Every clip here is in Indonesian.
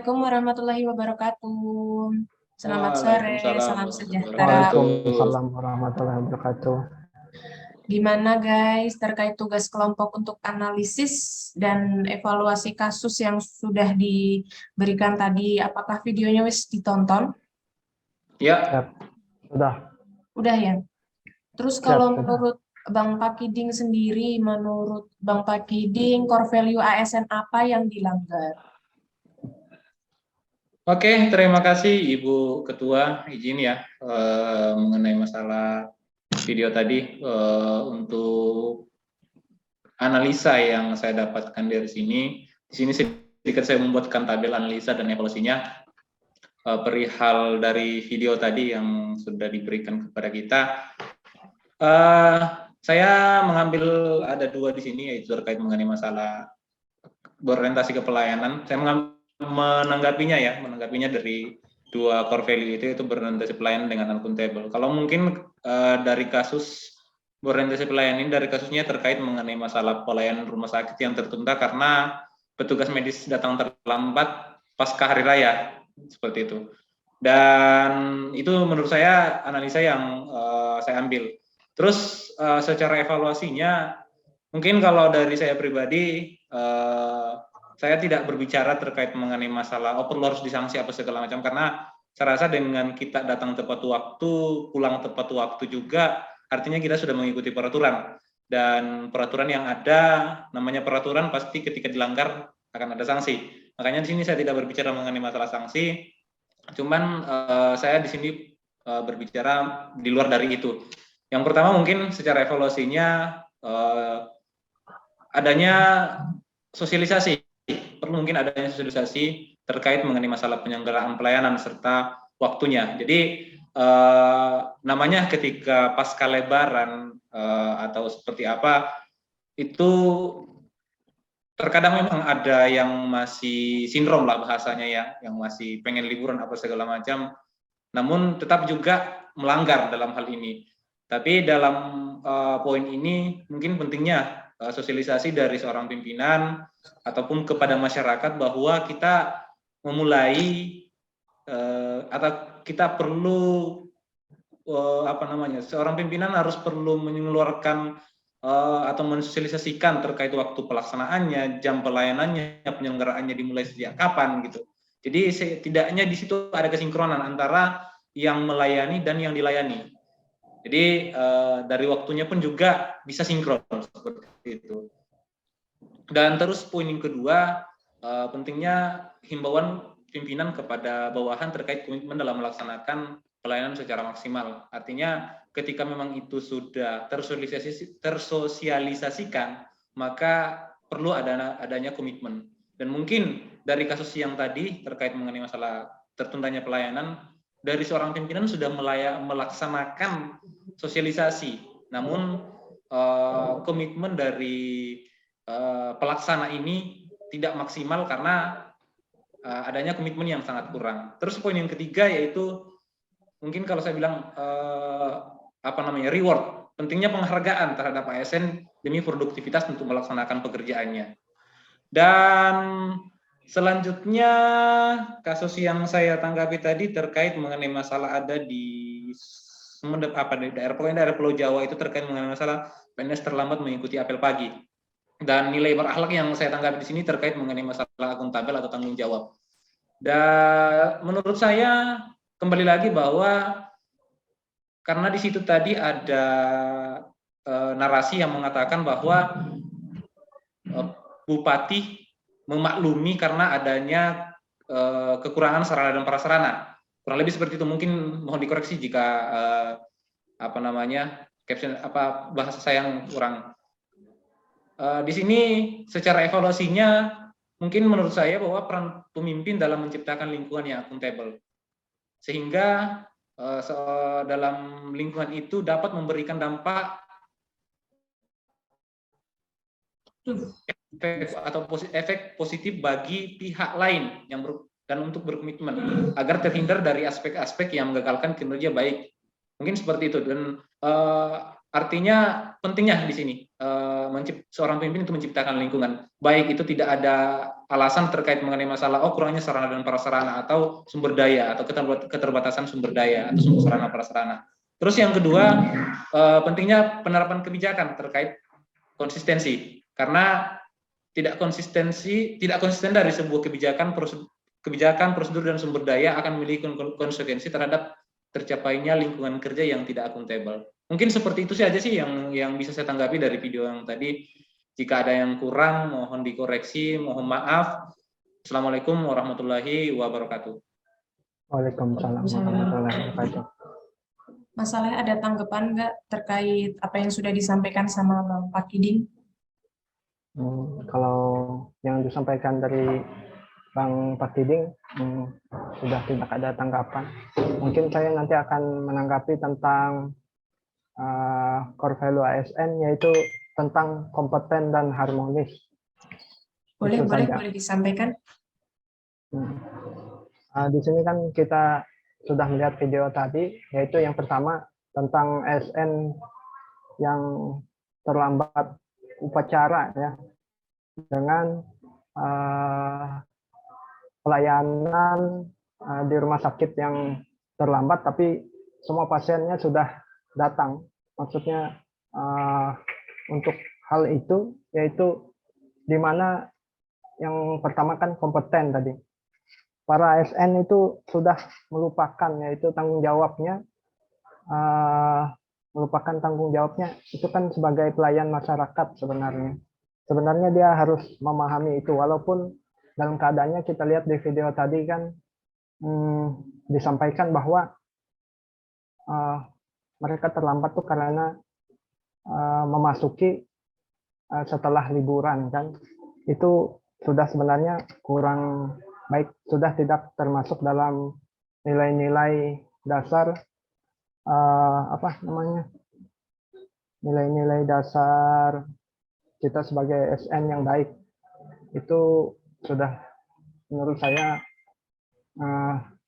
Assalamualaikum warahmatullahi wabarakatuh. Selamat sore, Waalaikumsalam salam warahmatullahi sejahtera. wabarakatuh. Waalaikumsalam warahmatullahi wabarakatuh. Gimana guys terkait tugas kelompok untuk analisis dan evaluasi kasus yang sudah diberikan tadi? Apakah videonya wis ditonton? Ya, Siap. Sudah. Udah ya? Terus Siap, kalau sudah. menurut Bang Pakiding sendiri, menurut Bang Pakiding, core value ASN apa yang dilanggar? oke, terima kasih Ibu Ketua, izin ya mengenai masalah video tadi untuk analisa yang saya dapatkan dari sini. Di sini sedikit saya membuatkan tabel analisa dan evaluasinya perihal dari video tadi yang sudah diberikan kepada kita. Saya mengambil ada dua di sini, yaitu terkait mengenai masalah berorientasi ke pelayanan. Saya menanggapinya dari dua core value itu berorientasi pelayanan dengan akuntabel. Kalau mungkin dari kasus berorientasi pelayanan ini, dari kasusnya terkait mengenai masalah pelayanan rumah sakit yang tertunda karena petugas medis datang terlambat pasca hari raya, seperti itu. Dan itu menurut saya analisa yang saya ambil. Terus secara evaluasinya, mungkin kalau dari saya pribadi, saya tidak berbicara terkait mengenai masalah perlu harus disanksi apa segala macam, karena saya rasa dengan kita datang tepat waktu, pulang tepat waktu juga, artinya kita sudah mengikuti peraturan. Dan peraturan yang ada, namanya peraturan, pasti ketika dilanggar akan ada sanksi. Makanya di sini saya tidak berbicara mengenai masalah sanksi, cuman saya di sini berbicara di luar dari itu. Yang pertama mungkin secara evaluasinya adanya sosialisasi, perlu mungkin adanya sosialisasi terkait mengenai masalah penyelenggaraan pelayanan serta waktunya. Jadi namanya ketika pasca lebaran atau seperti apa, itu terkadang memang ada yang masih sindrom lah bahasanya ya, yang masih pengen liburan apa segala macam, namun tetap juga melanggar dalam hal ini. Tapi dalam poin ini mungkin pentingnya sosialisasi dari seorang pimpinan ataupun kepada masyarakat bahwa kita memulai atau kita perlu seorang pimpinan harus perlu mengeluarkan atau mensosialisasikan terkait waktu pelaksanaannya, jam pelayanannya, penyelenggaraannya dimulai sejak kapan gitu. Jadi setidaknya di situ ada kesinkronan antara yang melayani dan yang dilayani. Jadi dari waktunya pun juga bisa sinkron seperti itu. Dan terus poin yang kedua, pentingnya himbauan pimpinan kepada bawahan terkait komitmen dalam melaksanakan pelayanan secara maksimal. Artinya ketika memang itu sudah tersosialisasikan, maka perlu adanya komitmen. Dan mungkin dari kasus yang tadi terkait mengenai masalah tertundanya pelayanan, dari seorang pimpinan sudah melaksanakan sosialisasi, namun komitmen dari pelaksana ini tidak maksimal karena adanya komitmen yang sangat kurang. Terus poin yang ketiga yaitu mungkin kalau saya bilang reward, pentingnya penghargaan terhadap ASN demi produktivitas untuk melaksanakan pekerjaannya. Dan selanjutnya kasus yang saya tanggapi tadi terkait mengenai masalah ada di daerah Pulau Jawa itu terkait mengenai masalah PNS terlambat mengikuti apel pagi. Dan nilai berakhlak yang saya tanggapi di sini terkait mengenai masalah akuntabel atau tanggung jawab. Dan menurut saya kembali lagi bahwa karena di situ tadi ada narasi yang mengatakan bahwa bupati memaklumi karena adanya kekurangan sarana dan prasarana. Kurang lebih seperti itu, mungkin mohon dikoreksi jika bahasa saya yang kurang. Di sini secara evaluasinya mungkin menurut saya bahwa peran pemimpin dalam menciptakan lingkungan yang akuntabel, sehingga dalam lingkungan itu dapat memberikan dampak efek positif bagi pihak lain dan untuk berkomitmen agar terhindar dari aspek-aspek yang menggagalkan kinerja baik. Mungkin seperti itu. Dan artinya pentingnya di sini seorang pemimpin itu menciptakan lingkungan, baik itu tidak ada alasan terkait mengenai masalah kurangnya sarana dan prasarana atau sumber daya atau keterbatasan sumber daya atau sumber sarana prasarana. Terus yang kedua, pentingnya penerapan kebijakan terkait konsistensi, karena tidak konsisten dari sebuah kebijakan, prosedur dan sumber daya akan memiliki konsekuensi terhadap tercapainya lingkungan kerja yang tidak akuntabel. Mungkin seperti itu saja sih yang bisa saya tanggapi dari video yang tadi. Jika ada yang kurang, mohon dikoreksi, mohon maaf. Assalamualaikum warahmatullahi wabarakatuh. Waalaikumsalam warahmatullahi wabarakatuh. Masalahnya ada tanggapan nggak terkait apa yang sudah disampaikan sama Bang Pak Kiding? Kalau yang disampaikan dari Bang Pak Kiding sudah tidak ada tanggapan. Mungkin saya nanti akan menanggapi tentang core value ASN, yaitu tentang kompeten dan harmonis. Boleh disampaikan. Di sini kan kita sudah melihat video tadi, yaitu yang pertama tentang ASN yang terlambat upacara, ya, dengan pelayanan di rumah sakit yang terlambat, tapi semua pasiennya sudah datang. Maksudnya untuk hal itu, yaitu di mana yang pertama kan kompeten tadi. Para ASN itu sudah melupakan, yaitu tanggung jawabnya, itu kan sebagai pelayan masyarakat sebenarnya. Sebenarnya dia harus memahami itu, walaupun dalam keadaannya kita lihat di video tadi kan disampaikan bahwa mereka terlambat tuh karena memasuki setelah liburan, kan itu sudah sebenarnya kurang baik, sudah tidak termasuk dalam nilai-nilai dasar nilai-nilai dasar kita sebagai SN yang baik. Itu sudah menurut saya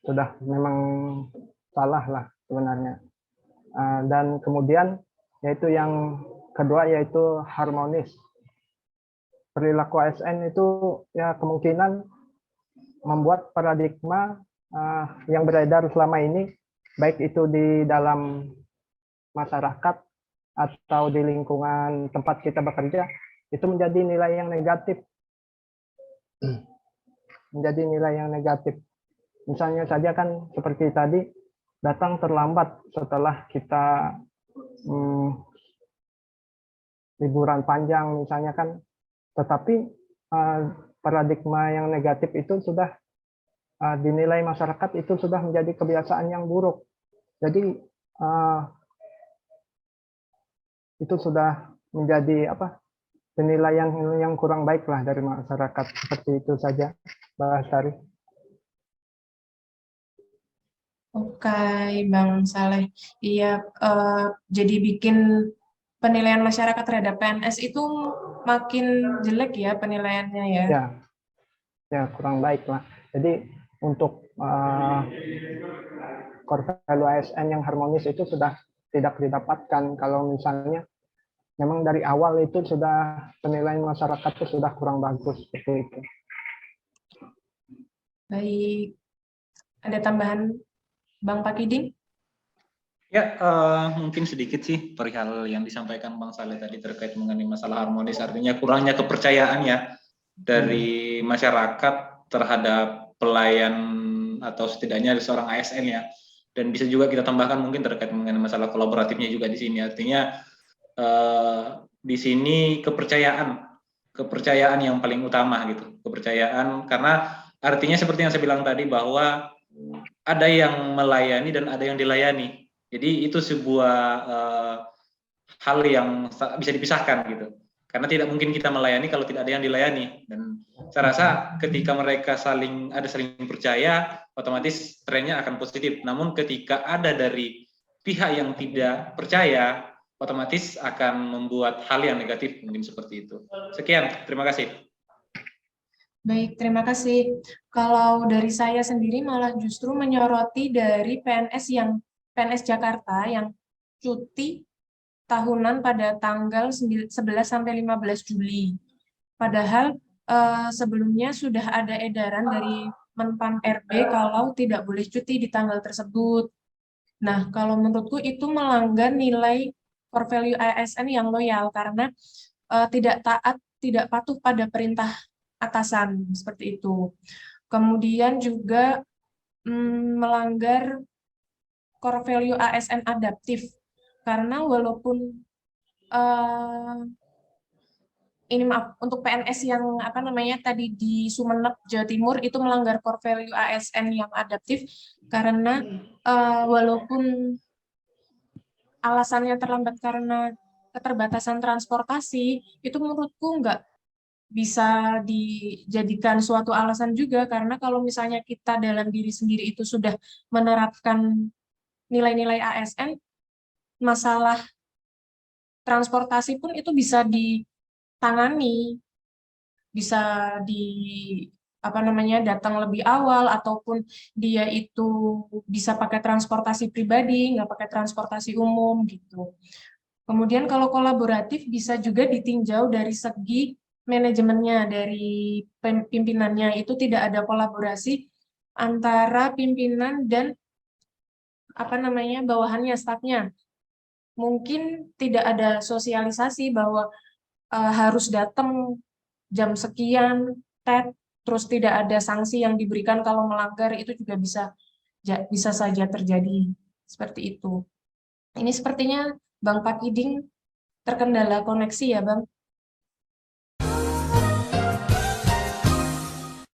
sudah memang salah lah sebenarnya. Dan kemudian yaitu yang kedua, yaitu harmonis. Perilaku ASN itu ya kemungkinan membuat paradigma yang beredar selama ini, baik itu di dalam masyarakat atau di lingkungan tempat kita bekerja, itu menjadi nilai yang negatif. Menjadi nilai yang negatif. Misalnya saja kan seperti tadi, datang terlambat setelah kita liburan panjang misalnya kan, tetapi paradigma yang negatif itu sudah dinilai masyarakat itu sudah menjadi kebiasaan yang buruk. Jadi itu sudah menjadi penilaian yang kurang baik lah dari masyarakat. Seperti itu saja, Mbak Astari. Oke, Bang Saleh. Iya, jadi bikin penilaian masyarakat terhadap PNS itu makin jelek ya penilaiannya ya? Ya kurang baik lah. Jadi untuk core value ASN yang harmonis itu sudah tidak didapatkan kalau misalnya memang dari awal itu sudah penilaian masyarakat itu sudah kurang bagus seperti itu. Baik, ada tambahan Bang Pak Kiding? Ya, mungkin sedikit sih perihal yang disampaikan Bang Saleh tadi terkait mengenai masalah harmonis, artinya kurangnya kepercayaan ya dari masyarakat terhadap pelayan atau setidaknya seorang ASN ya. Dan bisa juga kita tambahkan mungkin terkait mengenai masalah kolaboratifnya juga di sini. Artinya di sini kepercayaan yang paling utama gitu. Kepercayaan, karena artinya seperti yang saya bilang tadi bahwa ada yang melayani dan ada yang dilayani. Jadi itu sebuah hal yang bisa dipisahkan gitu. Karena tidak mungkin kita melayani kalau tidak ada yang dilayani. Dan saya rasa ketika mereka saling percaya, otomatis trennya akan positif. Namun ketika ada dari pihak yang tidak percaya, otomatis akan membuat hal yang negatif, mungkin seperti itu. Sekian, terima kasih. Baik, terima kasih. Kalau dari saya sendiri malah justru menyoroti dari PNS Jakarta yang cuti tahunan pada tanggal 11 sampai 15 Juli. Padahal sebelumnya sudah ada edaran dari Menpan RB kalau tidak boleh cuti di tanggal tersebut. Nah, kalau menurutku itu melanggar nilai core value ASN yang loyal karena tidak taat, tidak patuh pada perintah atasan, seperti itu. Kemudian juga melanggar core value ASN adaptif karena walaupun ini maaf, untuk PNS yang apa namanya tadi di Sumeneb, Jawa Timur itu melanggar core value ASN yang adaptif karena walaupun alasannya terlambat karena keterbatasan transportasi, itu menurutku nggak bisa dijadikan suatu alasan juga karena kalau misalnya kita dalam diri sendiri itu sudah menerapkan nilai-nilai ASN, masalah transportasi pun itu bisa ditangani, bisa di apa namanya datang lebih awal ataupun dia itu bisa pakai transportasi pribadi, nggak pakai transportasi umum gitu. Kemudian kalau kolaboratif bisa juga ditinjau dari segi manajemennya, dari pimpinannya itu tidak ada kolaborasi antara pimpinan dan apa namanya bawahannya, stafnya. Mungkin tidak ada sosialisasi bahwa harus datang jam sekian, terus tidak ada sanksi yang diberikan kalau melanggar, itu juga bisa saja terjadi seperti itu. Ini sepertinya Bang Pakiding terkendala koneksi ya, Bang?